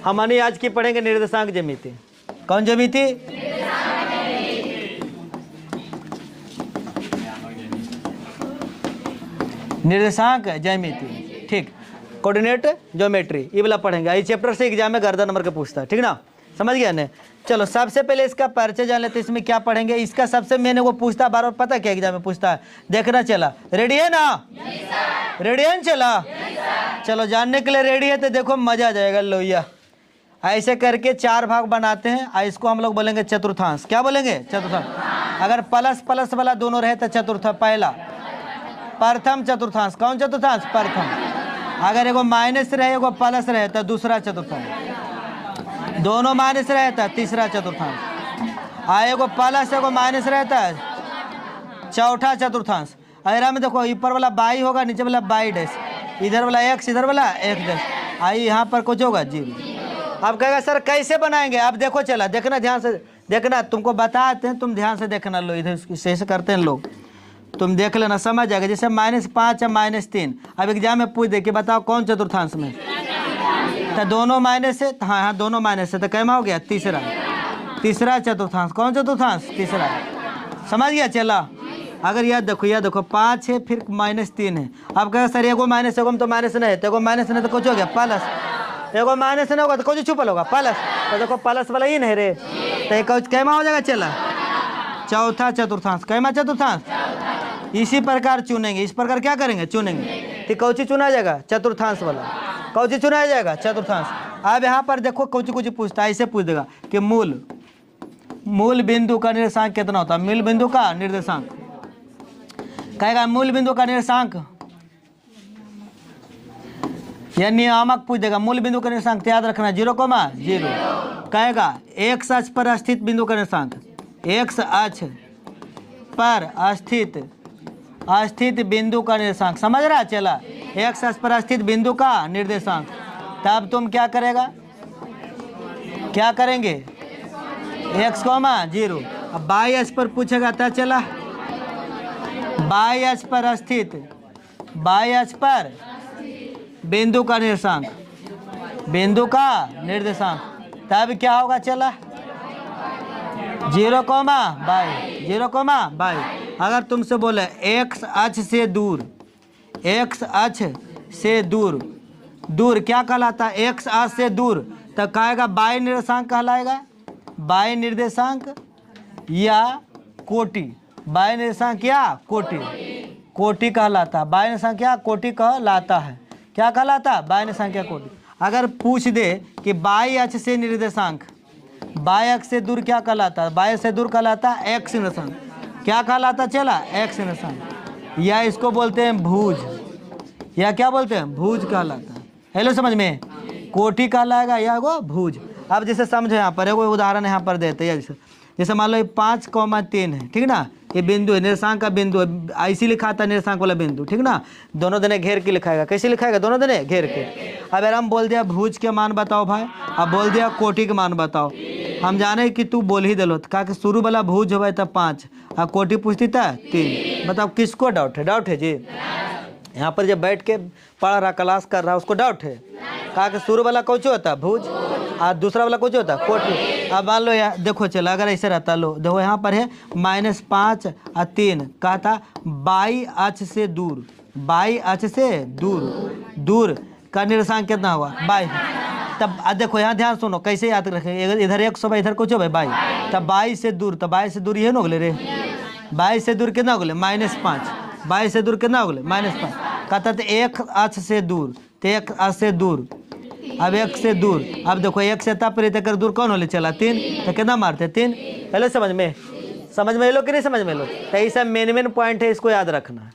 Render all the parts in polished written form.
हमने आज की पढ़ेंगे निर्देशांक ज्यामिति। कौन ज्यामिति? निर्देशांक ज्यामिति, ठीक। कोऑर्डिनेट ज्योमेट्री ये वाला पढ़ेंगे। इस चैप्टर से एग्जाम में गर्दन नंबर के पूछता है, ठीक ना, समझ गया ना। चलो सबसे पहले इसका परिचय जान लेते हैं। इसमें क्या पढ़ेंगे, इसका सबसे मैंने वो पूछता बार बार, पता क्या एग्जाम में पूछता है, देखना चला। रेडी है ना? रेडी है ना? चला चलो जानने के लिए रेडी है तो देखो मजा आ जाएगा। लोहिया ऐसे करके 4 भाग बनाते हैं। इसको हम लोग बोलेंगे चतुर्थांश। क्या बोलेंगे? चतुर्थांश। अगर प्लस प्लस वाला दोनों रहे तो चतुर्थ, पहला प्रथम चतुर्थांश। कौन चतुर्थांश? प्रथम। अगर एगो माइनस रहे एगो प्लस रहे तो दूसरा चतुर्थांश। दोनों माइनस रहे तो तीसरा चतुर्थांश। एगो प्लस एगो माइनस रहता है चौथा चतुर्थांश। अगर में देखो ऊपर वाला बाई होगा, नीचे वाला बाई डैश, इधर वाला एक्स, इधर वाला एक डैश। आई यहाँ पर कुछ होगा जीरो। अब कहेगा सर कैसे बनाएंगे? आप देखो चला, देखना ध्यान से देखना, तुमको बताते हैं, तुम ध्यान से देखना। लो इधर से करते हैं लोग, तुम देख लेना, समझ जाएगा। जैसे -5 या -3 अब एग्जाम में पूछ दे कि बताओ कौन चतुर्थांश में, तो दोनों माइनस है। हाँ हाँ दोनों माइनस है, तो कैमा हो गया? तीसरा। तीसरा चतुर्थांश। कौन चतुर्थांश? तीसरा। समझ गया चला। अगर याद देखो 5 है फिर -3 है। अब कहेगा सर एगो माइनस एगो में तो माइनस नहीं है, तो एगो माइनस नहीं तो कुछ हो गया प्लस, एगो माइनस नहीं होगा तो कुछ छुपल होगा प्लस, तो देखो प्लस वाला ही नहीं रे, तो कैमा हो जाएगा चला? चौथा चतुर्थांश। कैमा चतुर्थांश? इसी प्रकार चुनेंगे। इस प्रकार क्या करेंगे? चुनेंगे। तो कौची चुना जाएगा? चतुर्थांश वाला। कौची चुना जाएगा? चतुर्थांश। अब यहाँ पर देखो कौची पूछता है, ऐसे पूछ देगा कि मूल बिंदु का निर्देशांक कितना होता है? मूल बिंदु का निर्देशांक कहेगा मूल बिंदु का निर्देशांक, या नियामक पूछ देगा मूल बिंदु का निर्देशांक। याद रखना 0,0 कहेगा एक्स अक्ष पर स्थित बिंदु का निर्देशांक। एक्स अक्ष पर स्थित बिंदु का निर्देशांक। समझ रहा चला? एक्स अक्ष पर स्थित बिंदु का निर्देशांक। तब तुम क्या करेगा? क्या करेंगे? x,0। अब बाई अक्ष पर पूछेगा तब चला बाई अक्ष पर स्थित बिंदु का निर्देशांक, बिंदु का निर्देशांक। तब क्या होगा चला? 0,22। 0,22। अगर तुमसे बोले एक्स अक्ष से दूर, एक्स अक्ष से दूर क्या कहलाता है? एक्स अक्ष से दूर, तो कहेगा बाई निर्देशांक कहलाएगा। बाई निर्देशांक या कोटि। बाई निर्देशांक या कोटि कहलाता है। बाई निर्देशांक या कोटि कहलाता है। क्या कहलाता? बाई निर्देशांक या कोटि। अगर पूछ दे कि बाई अक्ष से निर्देशांक, बाई अक्ष से दूर क्या कहलाता है? बाई से दूर कहलाता है एक्स निर्देशांक। क्या कहलाता चला? एक्स निर्देशांक। या इसको बोलते हैं भुज, या क्या बोलते हैं? भुज कहलाता है। हेलो समझ में? कोटि कहलाएगा या वो भुज। अब जैसे समझो यहाँ पर एगो उदाहरण यहाँ पर देते हैं। जैसे मान लो 5,3 है, ठीक ना, ये बिंदु है, निर्देशांक का बिंदु है। ऐसी लिखा था निर्देशांक वाला बिंदु, ठीक ना। दोनों दने घेर के लिखाएगा। कैसे लिखाएगा? दोनों दने घेर के। अब हम बोल दिया भुज के मान बताओ भाई, अब बोल दिया कोटि के मान बताओ। हम जाने कि तू बोल ही दिलो, कहा कि शुरू वाला भुज हो तब 5 और कोटि पूछती था 3। बताओ किसको डाउट है? डाउट है जी? यहाँ पर जब बैठ के पढ़ रहा, क्लास कर रहा, उसको डाउट है। कहा कि शुरू वाला कौन होता है? भुज, और दूसरा वाला कुछ होता है? कोटि। अब मान लो यहाँ देखो चला, अगर ऐसे रहता, लो देखो यहाँ पर है -5 और 3। कहा था बाई अक्ष से दूर, बाई अक्ष से दूर का निर्देशांक कितना हुआ? बाई। तब देखो यहाँ ध्यान सुनो, कैसे याद रखें? इधर 100 इधर कुछ हो भाई बाई, तब बाई से दूर, तब बाई से दूर ये ना हो गए रे। बाई से दूर कितना हो गए? -5। बाई से दूर कितना हो गए? -5। कहता था एक अक्ष से दूर, तो एक अक्ष से दूर। अब एक से दूर, अब देखो एक से तब पर दूर कौन होले चला? 3। तो कितना मारते? 3। हेलो समझ में लो कि नहीं समझ में लो? तो ये सब मेन पॉइंट है, इसको याद रखना।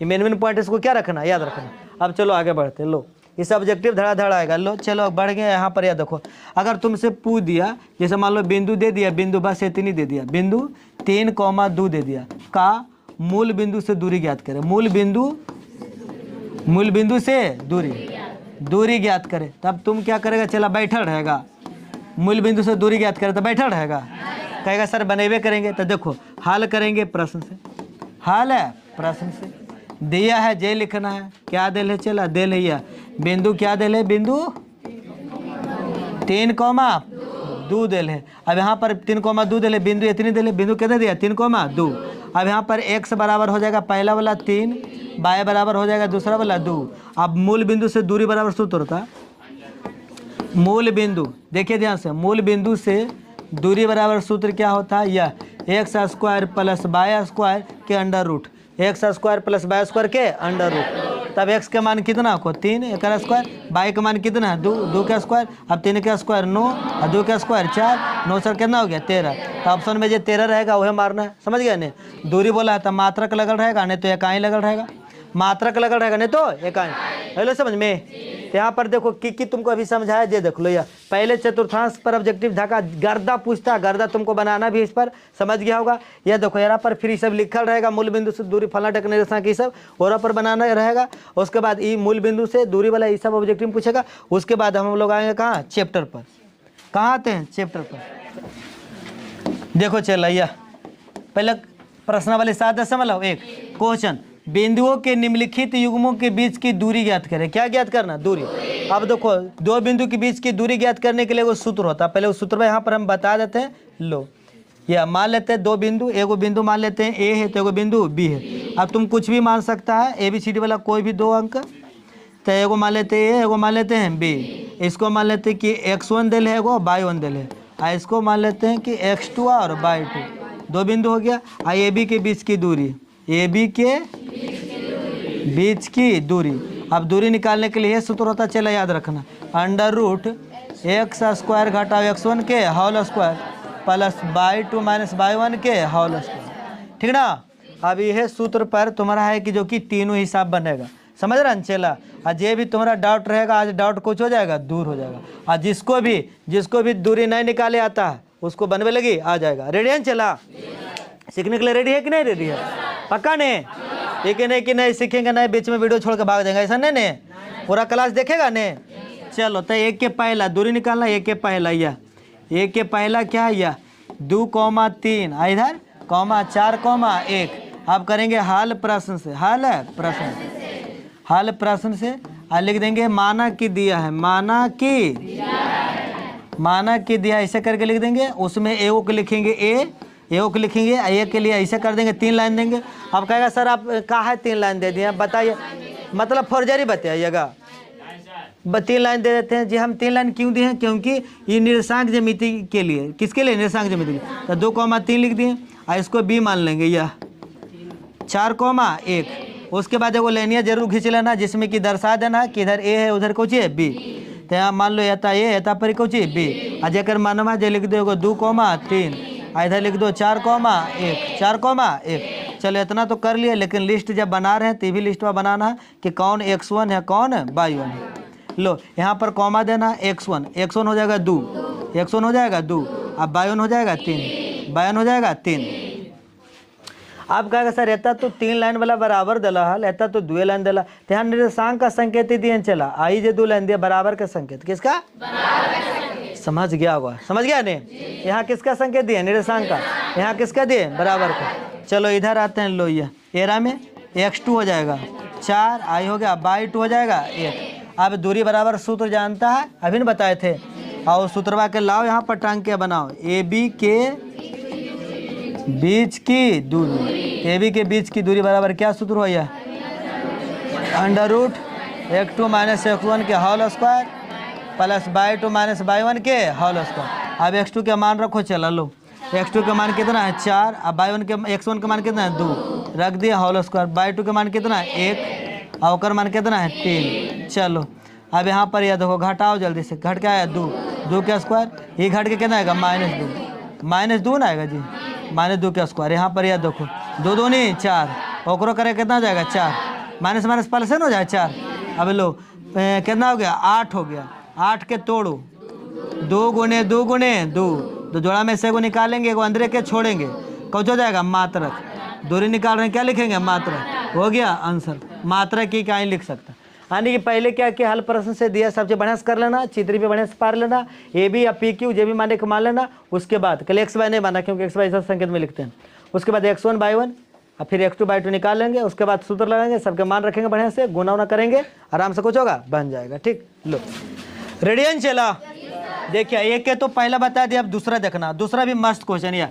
ये मेन पॉइंट है, इसको क्या रखना? याद रखना। अब चलो आगे बढ़ते। लो इस ऑब्जेक्टिव धड़ाधड़ आएगा। लो चलो बढ़ गया यहाँ पर। याद देखो, अगर तुमसे पूछ दिया, जैसे मान लो बिंदु दे दिया, बिंदु बस इतनी दे दिया, बिंदु 3,2 दे दिया, का मूल बिंदु से दूरी ज्ञात करें। मूल बिंदु से दूरी ज्ञात करे। तब तुम क्या करेगा? चला बैठा रहेगा। मूल बिंदु से दूरी ज्ञात करे तो बैठा रहेगा। कहेगा सर बनेबे करेंगे। तो देखो हल करेंगे प्रश्न से। हल है प्रश्न से। दिया है जे लिखना है। क्या दिल है? चला दिल है बिंदु। क्या दिल है? बिंदु 3 कॉमा 2 दिल है। अब यहाँ पर 3 कॉमा 2 दिल है, बिंदु इतनी दिल है, बिंदु कितने दिया 3 कॉमा 2। अब यहाँ पर x बराबर हो जाएगा पहला वाला 3, y बराबर हो जाएगा दूसरा वाला 2। अब मूल बिंदु से दूरी बराबर सूत्र होता, मूल बिंदु देखिए ध्यान से, मूल बिंदु से दूरी बराबर सूत्र क्या होता है, यह X square plus Y square के under root, X square plus Y square के अंडर रूट। तब x का मान कितना को 3 एक स्क्वायर, y का मान कितना है 2, 2 का स्क्वायर, अब 3 का स्क्वायर 9 और 2 का स्क्वायर 4, 9 सर कितना हो गया 13। तो ऑप्शन में जो 13 रहेगा वह मारना है, समझ गया नहीं। दूरी बोला है तो मात्रक लगल रहेगा, नहीं तो इकाई लगल रहेगा, मात्रक लगल रहेगा नहीं तो इकाई। हेलो समझ में। तो यहाँ पर देखो कि तुमको अभी समझाया, जे देख लो, यह पहले चतुर्थांश पर ऑब्जेक्टिव धाका गर्दा पूछता, गर्दा तुमको बनाना भी इस पर, समझ गया होगा। यह देखो यहाँ पर फिर सब लिखल रहेगा, मूल बिंदु से दूरी फला ढक निर्देशांक ये सब और पर बनाना रहेगा। उसके बाद ये मूल बिंदु से दूरी वाला ये सब ऑब्जेक्टिव पूछेगा। उसके बाद हम लोग आएंगे कहाँ, चैप्टर पर। कहाँ आते हैं, चैप्टर पर। देखो चल पहले प्रश्न वाले साथ समझ लो। एक क्वेश्चन, बिंदुओं के निम्नलिखित युग्मों के बीच की दूरी ज्ञात करें। क्या ज्ञात करना, दूरी। अब देखो दो बिंदु के बीच की दूरी ज्ञात करने के लिए वो सूत्र होता है, पहले उस सूत्र में यहाँ पर हम बता देते हैं। लो या मान लेते हैं दो बिंदु, एगो बिंदु मान लेते हैं ए है तो एगो बिंदु बी है। अब तुम कुछ भी मान सकता है, ABCD वाला कोई भी 2 अंक, तो एगो मान लेते हैं ए, एगो मान लेते हैं बी। इसको मान लेते हैं कि x1 दिल है, एगो y1 दिल है, और इसको मान लेते हैं कि x2 और y2, 2 बिंदु हो गया। AB के बीच की दूरी, AB के बीच की दूरी। अब दूरी निकालने के लिए ये सूत्र होता, चलो याद रखना, अंडर रूट एक्स स्क्वायर घटाओ x1 के whole square plus y2 minus y1 के होल स्क्वायर, ठीक ना। अब यह सूत्र पर तुम्हारा है कि जो कि तीनों हिसाब बनेगा, समझ रहा चला। और जे भी तुम्हारा डाउट रहेगा, आज डाउट कुछ हो जाएगा, दूर हो जाएगा। और जिसको भी दूरी नहीं निकाले आता है उसको बनवे लगी आ जाएगा। रेडी है चला, सीखने के लिए रेडी है कि नहीं रेडी है, पक्का नहीं। ठीक है नहीं कि नहीं सीखेंगे नहीं, बीच में वीडियो छोड़ के भाग जाएंगे, ऐसा नहीं पूरा क्लास देखेगा नहीं। चलो तो एक के पहला दूरी निकालना, एक के पहला या एक के पहला क्या है, या 2, 3 इधर कॉमा 4, 1। अब करेंगे हल प्रश्न से, हल प्रश्न से लिख देंगे माना कि दिया है, माना कि दिया, ऐसे करके लिख देंगे। उसमें एगो को लिखेंगे एगो को लिखेंगे, ए के लिए ऐसे कर देंगे, 3 लाइन देंगे। अब कहेगा सर आप कहा है 3 लाइन दे दिए, बताइए मतलब फौरजारी बताइएगा। 3 लाइन दे देते हैं जी। हम 3 लाइन क्यों दिए हैं, क्योंकि ये निर्देशांक ज्यामिति के लिए, किसके लिए, निर्देशांक ज्यामिति के लिए। तो 2, 3 लिख दिए, और इसको बी मान लेंगे, यह 4, 1। उसके बाद एगो लाइनिया जरूर खींच लेना, जिसमें कि दर्शा देना कि इधर ए है उधर कुछ है बी। तो यहाँ मान लो एता ए एता पर कुछ बी, और जेकर मानवा जे लिख दो 2, 3, इधर लिख दो 4, 1। चलो इतना तो कर लिए, लेकिन लिस्ट जब बना रहे हैं तो भी लिस्ट में बनाना है कि कौन x1 है कौन y1 है। लो यहाँ पर कॉमा देना, x1 हो जाएगा 2, x1 हो जाएगा 2, अब y1 हो जाएगा 3, अब कहेगा सर एता तो 3 लाइन वाला बराबर दिला है, एता तो 2 लाइन दिला। तो यहाँ निर्देशांक का संकेत दिए चला, आई जे 2 लाइन दिया बराबर का संकेत, किसका, समझ गया होगा, समझ गया नहीं। यहाँ किसका संकेत दिए, निर्देशांक का, यहाँ किसका दिए, बराबर का। चलो इधर आते हैं, लो ये एरा में x2 हो जाएगा 4, आई हो गया, y2 हो जाएगा 1। अब दूरी बराबर सूत्र जानता है, अभी न बताए थे, और सूत्रवा के लाओ यहाँ पर टांग के बनाओ। AB के बीच की दूरी, AB के बीच की दूरी बराबर क्या सूत्र हो, यह under root x2 minus x1 के whole square plus y2 minus y1 के होल स्क्वायर। अब x2 के मान रखो, चला लो x2 का मान कितना है 4, अब x1 का मान कितना है 2, रख दिया होल स्क्वायर। y2 का मान कितना है 1, और का मान कितना है 3। चलो अब यहाँ पर यह देखो घटाओ जल्दी से, घट के आया 2 का स्क्वायर, ये घट के कितना आएगा -2 ना आएगा जी, -2 का स्क्वायर। यहाँ पर यह देखो 2, 2 नहीं 4, ओकरो करे कितना हो जाएगा 4, माइनस माइनस प्लस हो जाए 4। अब लो कितना हो गया 8 हो गया, 8 के तोड़ो, 2 गुणे 2, तो जोड़ा में से एगो निकालेंगे, एगो अंदर के छोड़ेंगे, कौन हो जाएगा मात्रक। दूरी निकाल रहे हैं, क्या लिखेंगे मात्रक, हो गया आंसर। मात्रक की क्या लिख सकता, यानी कि पहले क्या कि हल प्रश्न से दिया सबसे बढ़िया से कर लेना, चित्र भी बढ़िया से पार लेना, AB या PQ जो भी माने को मान लेना। उसके बाद कल XY नहीं माना, क्योंकि XY सब संकेत में लिखते हैं। उसके बाद x1 y1 और फिर x2 y2 निकाल लेंगे। उसके बाद सूत्र लगाएंगे, सबके मान रखेंगे, बढ़िया से गुना उना करेंगे, आराम से कुछ होगा बन जाएगा। ठीक, लो रेडियन चला। देखिए एक के तो पहला बता दिया, अब दूसरा देखना, दूसरा भी मस्त क्वेश्चन। या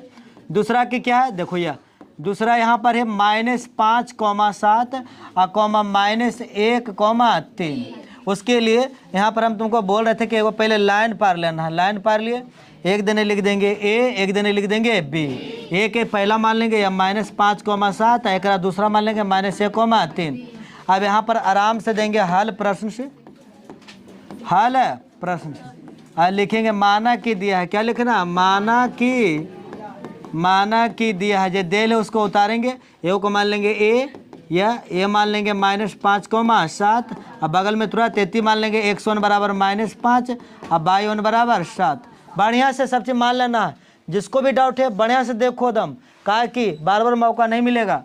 दूसरा की क्या है, देखो यह दूसरा यहाँ पर है -5,7 और कॉमा -1,3। उसके लिए यहाँ पर हम तुमको बोल रहे थे कि वो पहले लाइन पार लेना है। लाइन पार लिए एक देने लिख देंगे ए, एक देने लिख देंगे बी। ए के पहला मान लेंगे या -5,7, एक दूसरा मान लेंगे -1,3। अब यहाँ पर आराम से देंगे हल प्रश्न से, हल है प्रश्न से। और लिखेंगे माना कि दिया है, क्या लिखना, माना कि दिया है। जो देल है उसको उतारेंगे, ए को मान लेंगे ए, या ए मान लेंगे -5,7 और बगल में तुरंत 33 मान लेंगे। x1 बराबर -5 और y1 बराबर 7। बढ़िया से सब चीज़ मान लेना है। जिसको भी डाउट है बढ़िया से देखो दम, कहा कि बार बार मौका नहीं मिलेगा।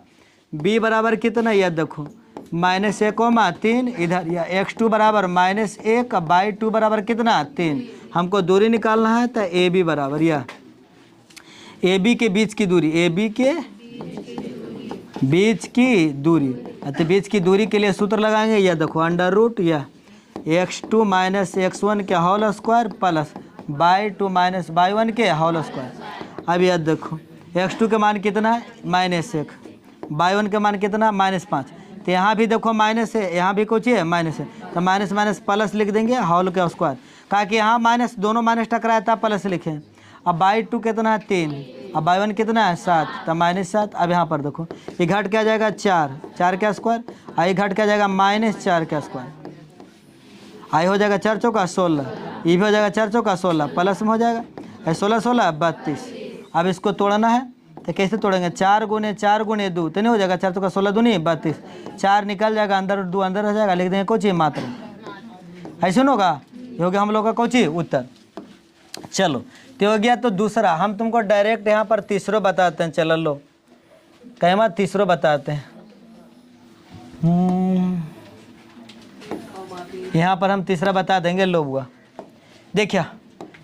b बराबर कितना, यह देखो -1,3 इधर, या x2 बराबर -1 और y2 बराबर कितना 3। हमको दूरी निकालना है तो ए बी बराबर, या ए बी के बीच की दूरी, ए बी के बीच की दूरी। तो बीच की दूरी के लिए सूत्र लगाएंगे, या देखो √ या x2 - x1 के whole square plus y2 - y1 के होल स्क्वायर। अब यह देखो x2 के मान कितना है -1, y1 के मान कितना -5। तो यहाँ भी देखो माइनस है, यहाँ भी कुछ है माइनस है, तो माइनस माइनस प्लस लिख देंगे होल के स्क्वायर। कहा कि यहाँ माइनस दोनों माइनस टकराया था, प्लस लिखें। अब y2 कितना है 3, अब y1 कितना है 7, तो -7। अब यहाँ पर देखो ये घट क्या जाएगा 4 का स्क्वायर, आई घट क्या जाएगा -4 का स्क्वायर। आई हो जाएगा 4 चौका 16, ये भी हो जाएगा 4 चौका 16, प्लस में हो जाएगा 16 16 32। अब इसको तोड़ना है तो कैसे तोड़ेंगे, 4 × 4 × 2 तो नहीं हो जाएगा, 4 चौका 16 दूनी 32, 4 निकल जाएगा, अंदर 2 अंदर हो जाएगा, लिख देंगे कोची मात्र। ऐसे होगा, ये हो गया हम लोग का कोची उत्तर। चलो तो हो गया। तो दूसरा हम तुमको डायरेक्ट यहाँ पर तीसरा बताते हैं। चलो लो कहमा तीसरा बताते हैं। यहाँ पर हम तीसरा बता देंगे। लो बुआ देखिए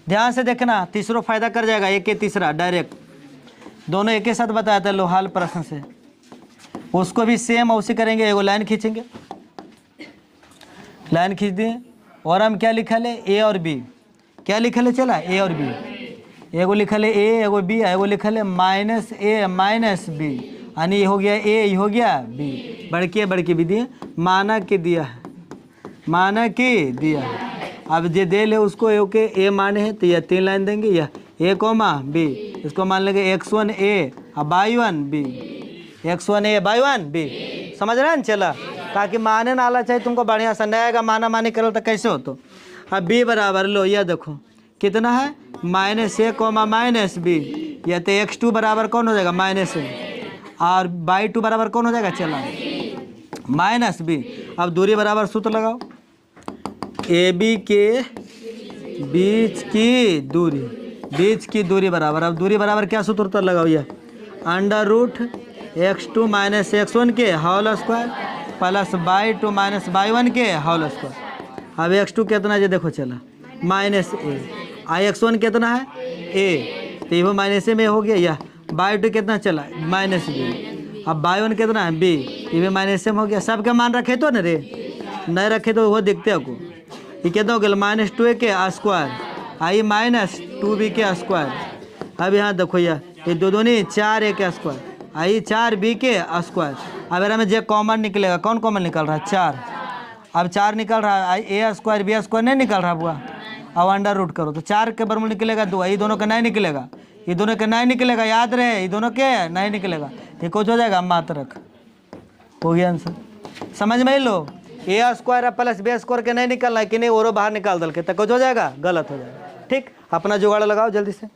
ध्यान से देखना, तीसरा फायदा कर जाएगा। एक के तीसरा डायरेक्ट दोनों एक ही साथ बताते हैं। लो हाल प्रश्न से उसको भी सेम उसी करेंगे। एगो लाइन खींचेंगे, लाइन खींच दिए और हम क्या लिखा ले ए और बी, क्या लिखा ले चला ए और बी। एगो लिखल है ए, एगो बी, एगो लिखल है -a - b, यानी ये हो गया ए, ये हो गया बी। बड़की विधि माना कि दिया है, माना कि दिया है। अब जो दे ले उसको ए के ए माने हैं तो यह 3 लाइन देंगे। यह a, b, इसको मान लेंगे x1 a और y1 b, x1 a y1 b। समझ रहे हैं ना चला, ताकि माने ना आला चाहिए तुमको बढ़िया सा, नहीं आएगा माना मानी करो तो कैसे हो। तो अब b बराबर लो, यह देखो कितना है -a, -b। या तो x2 बराबर कौन हो जाएगा -a और y2 बराबर कौन हो जाएगा चला -b। अब दूरी बराबर सूत्र लगाओ, ए बी के बीच की दूरी बराबर। अब दूरी बराबर क्या सूत्र तो लगाओ, यह √x2 - x1 के whole square plus y2 - y1 के होल स्क्वायर। अब x2 कितना है देखो चला -a, x1 कितना है a, तो ये -a में हो गया। यह y2 कितना चला -b, अब y1 कितना है b, ये भी -a में हो गया। सबके मान रखे तो ना रे, नहीं रखे तो वो देखते हो। ये कितना हो गया -2a के स्क्वायर, आई -2b के स्क्वायर। अब यहाँ देखो ये दो दूनी 4a के स्क्वायर, आई 4b के स्क्वायर। अब हमें जो कॉमन निकलेगा, कौन कॉमन निकल रहा है 4। अब 4 निकल रहा है, आई a स्क्वायर b स्क्वायर नहीं निकल रहा बुआ। अब √ करो तो 4 के बरमूल निकलेगा 2, ये दोनों का नहीं निकलेगा, ये दोनों का नहीं निकलेगा, याद रहे ये दोनों के नहीं निकलेगा। ये कुछ हो जाएगा मात्रक, हो गया आंसर। समझ में लो, a square plus b square के नहीं निकलना है कि नहीं, और बाहर निकाल दल के तो कुछ हो जाएगा, गलत हो जाएगा। ठीक, अपना जुगाड़ लगाओ जल्दी से।